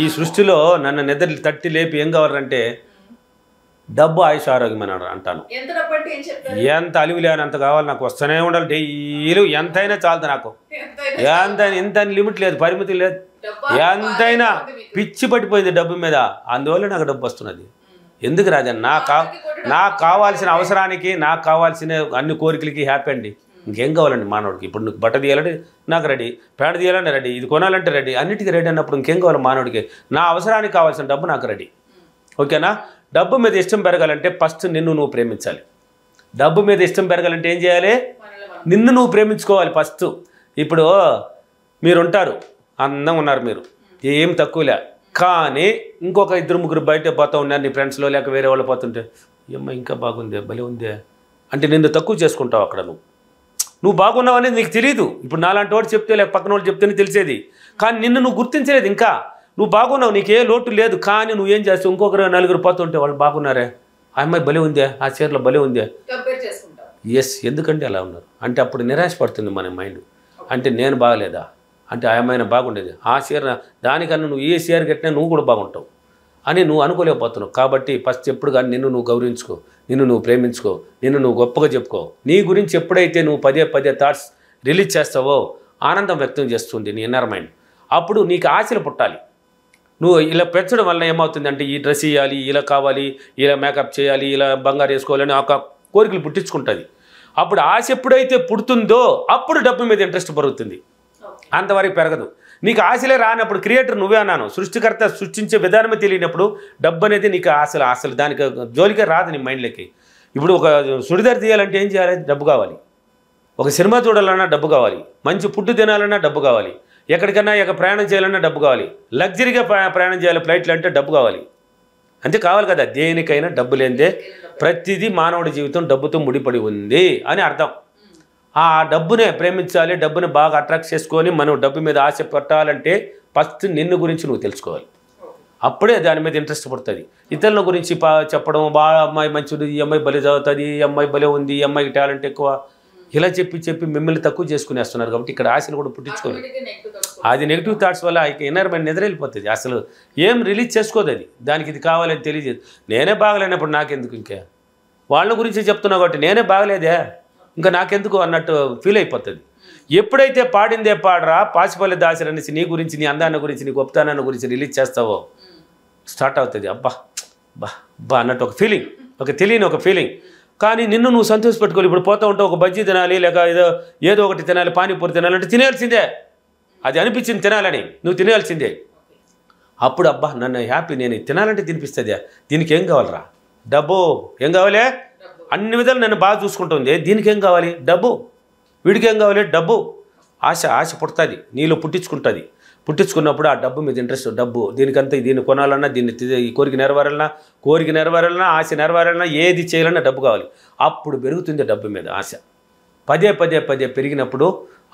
ఈ సృష్టిలో నన్ను నిద్ర తట్టి లేపి ఏం కావాలంటే డబ్బు ఆయుష్ ఆరోగ్యం అని అంటాను. ఎంత అలివి లేనంత కావాలి నాకు, వస్తూనే ఉండాలి డైలీ. ఎంతైనా చాలదు నాకు, ఎంత లిమిట్ లేదు, పరిమితి లేదు. ఎంతైనా పిచ్చి పట్టిపోయింది డబ్బు మీద, అందువల్ల నాకు డబ్బు వస్తున్నది. ఎందుకు రాజన్, నాకు కావాల్సిన అవసరానికి, నాకు కావాల్సిన అన్ని కోరికలకి హ్యాపీ అండి. ఇంకేం కావాలండి మానవుడికి? ఇప్పుడు నువ్వు బట్ట తీయాలంటే నాకు రెడీ, ప్యాంట్ తీయాలంటే రెడీ, ఇది కొనాలంటే రెడీ, అన్నిటికీ రెడీ అన్నప్పుడు ఇంకేం కావాలి మానవుడికి? నా అవసరానికి కావాల్సిన డబ్బు నాకు రెడీ. ఓకేనా? డబ్బు మీద ఇష్టం పెరగాలంటే ఫస్ట్ నిన్ను నువ్వు ప్రేమించాలి. డబ్బు మీద ఇష్టం పెరగాలంటే ఏం చేయాలి? నిన్ను నువ్వు ప్రేమించుకోవాలి ఫస్ట్. ఇప్పుడు మీరుంటారు, అందంగా ఉన్నారు, మీరు ఏం తక్కువలే, కానీ ఇంకొక 2-3 బయట పోతూ ఉన్నారు నీ ఫ్రెండ్స్లో, లేక వేరే వాళ్ళు పోతుంటే అమ్మ ఇంకా బాగుందే, భలే ఉందే అంటే నిన్ను తక్కువ చేసుకుంటావు. అక్కడ నువ్వు బాగున్నావు అనేది నీకు తెలియదు. ఇప్పుడు నాలాంటి వాడు చెప్తే, లేక పక్కన వాళ్ళు చెప్తేనే తెలిసేది, కానీ నిన్ను నువ్వు గుర్తించలేదు. ఇంకా నువ్వు బాగున్నావు, నీకే లోటు లేదు, కానీ నువ్వేం చేస్తావు? ఇంకొకరు 4 పోతుంటే వాళ్ళు బాగున్నారే, ఆ అమ్మాయి భలే ఉందే, ఆ చీరలో భలే ఉందే. ఎస్, ఎందుకంటే అలా ఉన్నారు అంటే అప్పుడు నిరాశ పడుతుంది మన మైండ్. అంటే నేను బాగలేదా అంటే ఆ అమ్మాయిన బాగుండేది, ఆ చీర దానికన్నా నువ్వు ఏ చీర కట్టినా నువ్వు కూడా బాగుంటావు అని నువ్వు అనుకోలేకపోతున్నావు. కాబట్టి ఫస్ట్ ఎప్పుడు కానీ నిన్ను నువ్వు గౌరవించుకో, నిన్ను నువ్వు ప్రేమించుకో, నిన్ను నువ్వు గొప్పగా చెప్పుకో. నీ గురించి ఎప్పుడైతే నువ్వు పదే థాట్స్ రిలీజ్ చేస్తావో ఆనందం వ్యక్తం చేస్తుంది నీ ఇన్నర్ మైండ్. అప్పుడు నీకు ఆశలు పుట్టాలి. నువ్వు ఇలా పెంచడం వల్ల ఏమవుతుందంటే ఈ డ్రెస్ ఇవ్వాలి, ఇలా కావాలి, ఇలా మేకప్ చేయాలి, ఇలా బంగారు వేసుకోవాలని ఒక కోరికలు పుట్టించుకుంటుంది. అప్పుడు ఆశ ఎప్పుడైతే పుడుతుందో అప్పుడు డబ్బు మీద ఇంట్రెస్ట్ పెరుగుతుంది, అంతవరకు పెరగదు. నీకు ఆశలే రానప్పుడు క్రియేటర్ నువ్వే అన్నాను, సృష్టికర్త సృష్టించే విధానమే తెలియనప్పుడు డబ్బు అనేది నీకు అసలు దానికి జోలికే రాదు నీ మైండ్లోకి. ఇప్పుడు ఒక సుడిదార్ తీయాలంటే ఏం చేయాలి? డబ్బు కావాలి. ఒక సినిమా చూడాలన్నా డబ్బు కావాలి, మంచి ఫుడ్ తినాలన్నా డబ్బు కావాలి, ఎక్కడికన్నా ప్రయాణం చేయాలన్నా డబ్బు కావాలి, లగ్జరీగా ప్రయాణం చేయాలి ఫ్లైట్లు అంటే డబ్బు కావాలి. అంతే కావాలి కదా, దేనికైనా డబ్బు లేనిదే ప్రతిదీ మానవుడి జీవితం డబ్బుతో ముడిపడి ఉంది అని అర్థం. ఆ డబ్బునే ప్రేమించాలి, డబ్బుని బాగా అట్రాక్ట్ చేసుకొని మనం డబ్బు మీద ఆశ పెట్టాలంటే ఫస్ట్ నిన్ను గురించి నువ్వు తెలుసుకోవాలి. అప్పుడే దాని మీద ఇంట్రెస్ట్ పడుతుంది. ఇతరుల గురించి చెప్పడం, అమ్మాయి మంచిది, ఈ అమ్మాయి భలే చదువుతుంది, ఈ అమ్మాయి భలే ఉంది, ఈ అమ్మాయికి టాలెంట్ ఎక్కువ, ఇలా చెప్పి మిమ్మల్ని తక్కువ చేసుకునేస్తున్నారు. కాబట్టి ఇక్కడ ఆశలు కూడా పుట్టించుకోలేదు. అది నెగిటివ్ థాట్స్ వల్ల ఇన్నర్ మైండ్ నిద్రవెళ్ళిపోతుంది, అసలు ఏం రిలీజ్ చేసుకోదు. అది దానికి ఇది కావాలని తెలియజేది. నేనే బాగలేనప్పుడు నాకెందుకు, ఇంకా వాళ్ళ గురించి చెప్తున్నా కాబట్టి నేనే బాగలేదే ఇంకా నాకెందుకు అన్నట్టు ఫీల్ అయిపోతుంది. ఎప్పుడైతే పాడిందే పాడరా పాసిపల్లి దాసరి అనేసి నీ గురించి, నీ అందాన్ని గురించి, నీ గొప్పతనాన్ని గురించి రిలీజ్ చేస్తావో స్టార్ట్ అవుతుంది అబ్బా బా బా అన్నట్టు ఒక ఫీలింగ్, ఒక తెలియని ఒక ఫీలింగ్. కానీ నిన్ను నువ్వు సంతోషపెట్టుకోవాలి. ఇప్పుడు పోతూ ఉంటావు, ఒక బజ్జీ తినాలి, లేక ఏదో ఒకటి తినాలి, పానీపూరి తినాలంటే తినేయాల్సిందే. అది అనిపించింది తినాలని, నువ్వు తినేయాల్సిందే. అప్పుడు అబ్బా నన్ను హ్యాపీ, నేను తినాలంటే తినిపిస్తుంది. దీనికి ఏం కావాలరా? డబ్బు. ఏం కావాలి? అన్ని విధాలు నన్ను బాగా చూసుకుంటుంది, దీనికి ఏం కావాలి? డబ్బు. వీడికి ఏం కావాలి? డబ్బు. ఆశ పుడుతుంది, నీలో పుట్టించుకుంటుంది. పుట్టించుకున్నప్పుడు ఆ డబ్బు మీద ఇంట్రెస్ట్, డబ్బు దీనికంతా, దీన్ని కొనాలన్నా, దీన్ని ఈ కోరిక నెరవేరాలన్నా, ఆశ నెరవేరాలన్నా, ఏది చేయాలన్నా డబ్బు కావాలి. అప్పుడు పెరుగుతుంది డబ్బు మీద ఆశ. పదే పెరిగినప్పుడు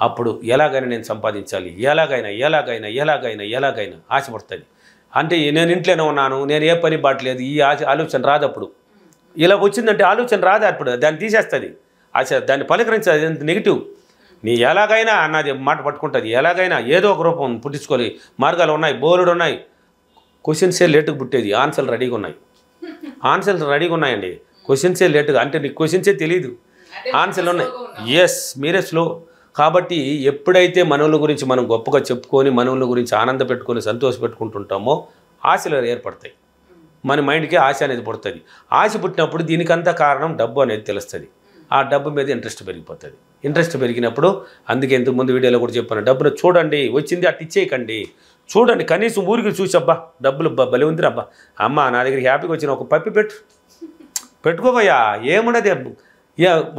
అప్పుడు ఎలాగైనా నేను సంపాదించాలి, ఎలాగైనా ఆశ పడుతుంది. అంటే నేను ఇంట్లోనే ఉన్నాను, నేను ఏ పని బాటలేదు, ఈ ఆలోచన రాదు. అప్పుడు ఇలా వచ్చిందంటే ఆలోచన రాదు, అప్పుడు దాన్ని తీసేస్తుంది ఆశ, దాన్ని పలకరించాలి. నెగిటివ్. నీ ఎలాగైనా అన్నది మాట పట్టుకుంటుంది. ఎలాగైనా ఏదో ఒక రూపం పుట్టించుకోవాలి. మార్గాలు ఉన్నాయి, బోర్డు ఉన్నాయి. క్వశ్చన్సే లేటుగా పుట్టేది, ఆన్సర్లు రెడీగా ఉన్నాయండి. క్వశ్చన్సే లేటుగా అంటే నీకు క్వశ్చన్సే తెలియదు, ఆన్సర్లు ఉన్నాయి. ఎస్, మీరే స్లో. కాబట్టి ఎప్పుడైతే మనవుల గురించి మనం గొప్పగా చెప్పుకొని, మనవుల గురించి ఆనంద పెట్టుకొని, సంతోష పెట్టుకుంటుంటామో ఆశలు ఏర్పడతాయి. మన మైండ్కి ఆశ అనేది పుడుతుంది. ఆశ పుట్టినప్పుడు దీనికంతా కారణం డబ్బు అనేది తెలుస్తుంది. ఆ డబ్బు మీద ఇంట్రెస్ట్ పెరిగిపోతుంది. ఇంట్రెస్ట్ పెరిగినప్పుడు, అందుకే ఇంతకుముందు వీడియోలో కూడా చెప్పాను, డబ్బును చూడండి, వచ్చింది అటు ఇచ్చేయకండి, చూడండి. కనీసం ఊరికి చూసి అబ్బా డబ్బులు భలే ఉంది అబ్బా, అమ్మ నా దగ్గరికి హ్యాపీగా వచ్చిన ఒక పప్పి పెట్టుకోవయ్యా, ఏమున్నది.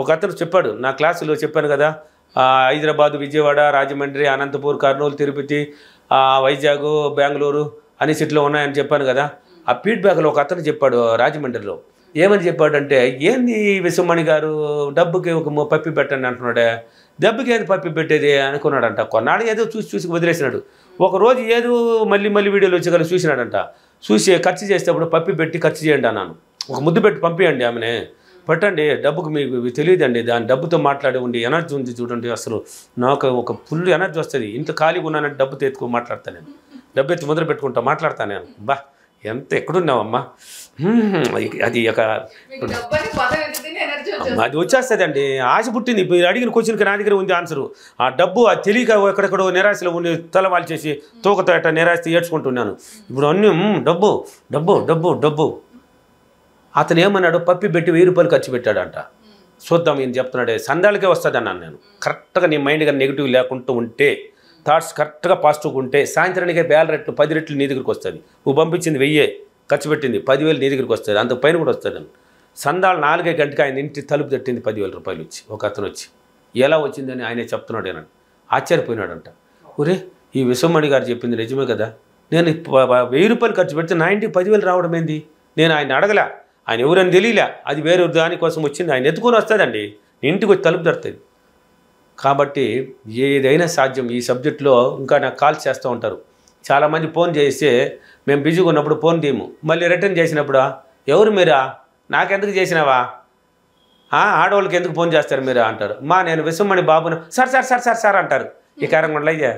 ఒక అతను చెప్పాడు, నా క్లాసులో చెప్పాను కదా, హైదరాబాదు, విజయవాడ, రాజమండ్రి, అనంతపూర్, కర్నూలు, తిరుపతి, వైజాగ్, బెంగళూరు అన్ని సిటీలో ఉన్నాయని చెప్పాను కదా. ఆ ఫీడ్బ్యాక్లో ఒక అతను చెప్పాడు రాజమండ్రిలో. ఏమని చెప్పాడంటే, ఏంది విశ్వమణి గారు డబ్బుకి ఒక పప్పి పెట్టండి అంటున్నాడే, డబ్బుకి ఏది పప్పి పెట్టేది అనుకున్నాడంట. కొన్నాడు ఏదో చూసి వదిలేసినాడు. ఒకరోజు ఏదో మళ్ళీ వీడియోలు వచ్చి చూసినాడంట. చూసి ఖర్చు చేసేటప్పుడు పప్పి పెట్టి ఖర్చు చేయండి అన్నాను. ఒక ముద్దు పెట్టి పంపించండి ఆమెనే, పెట్టండి, డబ్బుకు మీకు తెలియదండి, దాని డబ్బుతో మాట్లాడి ఉండి ఎనర్జీ ఉంది చూడండి. అసలు నాకు ఒక ఫుల్ ఎనర్జీ వస్తుంది. ఇంత ఖాళీగా ఉన్నానంటే డబ్బుతో ఎత్తుకో మాట్లాడతాను నేను. డబ్బు ఎత్తి ముద్ర పెట్టుకుంటా మాట్లాడతాను నేను. బా ఎంత ఎక్కడున్నావమ్మా, అది ఒక అది వచ్చేస్తుందండి. ఆశ పుట్టింది. మీరు అడిగిన క్వశ్చన్కి నా దగ్గర ఉంది ఆన్సరు. ఆ డబ్బు అది తెలియక ఎక్కడెక్కడో నిరాశలో ఉండి తలవాళ్ళు చేసి తూకతో ఎట్ట నిరాశ ఏడ్చుకుంటున్నాను. ఇప్పుడు అన్నీ డబ్బు డబ్బు డబ్బు డబ్బు. అతను ఏమన్నాడు, పప్పి పెట్టి 1000 రూపాయలు ఖర్చు పెట్టాడంట. చూద్దాం ఈయన చెప్తున్నాడే, సందాలకే వస్తుంది అన్నాను నేను. కరెక్ట్గా నీ మైండ్గా నెగిటివ్ లేకుంటూ ఉంటే, థాట్స్ కరెక్ట్గా పాజిటివ్గా ఉంటే, సాయంత్రానికే 1000 రెట్లు 10 రెట్లు నీ దగ్గరికి వస్తుంది. నువ్వు పంపించింది 1000, ఖర్చు పెట్టింది 10,000 నీ దగ్గరికి వస్తుంది. అంత పైన కూడా వస్తుంది. సందాలు 4 గంటకి ఆయన ఇంటి తలుపు తట్టింది 10,000 రూపాయలు వచ్చి. ఒక అతను వచ్చి ఎలా వచ్చిందని ఆయనే చెప్తున్నాడు. ఏనండి ఆశ్చర్యపోయినాడంట. ఒరే ఈ విశ్వమణి గారు చెప్పింది నిజమే కదా, నేను 1000 రూపాయలు ఖర్చు పెడితే నా ఇంటికి 10,000 రావడం ఏంది? నేను ఆయన అడగలే, ఆయన ఎవరని తెలియలే, అది వేరే దానికోసం వచ్చింది. ఆయన ఎత్తుకొని వస్తుందండి, ఇంటికి వచ్చి తలుపు తడుతుంది. కాబట్టి ఏదైనా సాధ్యం. ఈ సబ్జెక్టులో ఇంకా నాకు కాల్స్ చేస్తూ ఉంటారు చాలామంది. ఫోన్ చేస్తే మేము బిజీగా ఉన్నప్పుడు ఫోన్ తీయము, మళ్ళీ రిటర్న్ చేసినప్పుడు ఎవరు మీరా, నాకెందుకు చేసినావా, ఆడవాళ్ళకి ఎందుకు ఫోన్ చేస్తారు మీరు అంటారు. నేను విశ్వమణి బాబును sir sir sir sir sir అంటారు. ఈ కారణం అయ్యా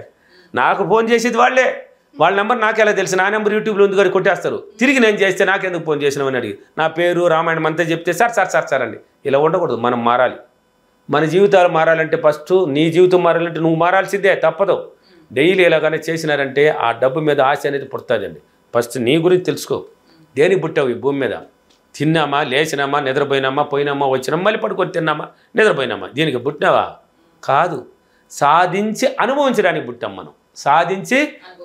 నాకు ఫోన్ చేసేది వాళ్ళే, వాళ్ళ నెంబర్ నాకెలా తెలుసు, నా నెంబర్ యూట్యూబ్లో ఉంది కానీ కొట్టేస్తారు. తిరిగి నేను చేస్తే నాకెందుకు ఫోన్ చేసినామని అడిగి నా పేరు రామాయణం అంతా చెప్తే సార్ సార్ సార్ సార్ అండి. ఇలా ఉండకూడదు. మనం మారాలి. మన జీవితాలు మారాలంటే ఫస్ట్ నీ జీవితం మారాలంటే నువ్వు మారాల్సిందే, తప్పదు. డైలీ ఇలాగానే చేసినారంటే ఆ డబ్బు మీద ఆశ అనేది పుడుతుందండి. ఫస్ట్ నీ గురించి తెలుసుకో. దేనికి పుట్టావు ఈ భూమి మీద? తిన్నామా, లేచినామా, నిద్రపోయినామా, పోయినామా, వచ్చినామా, మళ్ళీ పడుకొని తిన్నామా, నిద్రపోయినామా, దీనికి పుట్టినావా? కాదు. సాధించి అనుభవించడానికి పుట్టాం మనం. సాధించి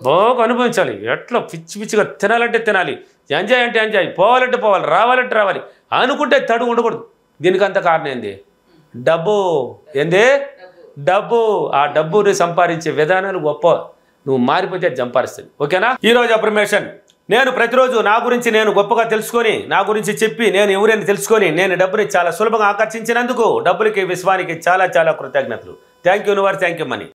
బాగా అనుభవించాలి. ఎట్లా పిచ్చి పిచ్చిగా తినాలంటే తినాలి, ఎంజాయ్ అంటే ఎంజాయ్, పోవాలంటే పోవాలి, రావాలంటే రావాలి అనుకుంటే తడు ఉండకూడదు. దీనికి అంత కారణం ఏంది? డబ్బు. ఏంది? డబ్బు. ఆ డబ్బుని సంపాదించే విధానాలు గొప్ప. నువ్వు మారిపోతే సంపాదిస్తుంది. ఓకేనా? ఈరోజు అఫర్మేషన్. నేను ప్రతిరోజు నా గురించి నేను గొప్పగా తెలుసుకొని, నా గురించి చెప్పి నేను ఎవరైనా తెలుసుకొని నేను డబ్బుని చాలా సులభంగా ఆకర్షించినందుకు డబ్బులకి విశ్వానికి చాలా చాలా కృతజ్ఞతలు. Thank you universe, thank you money.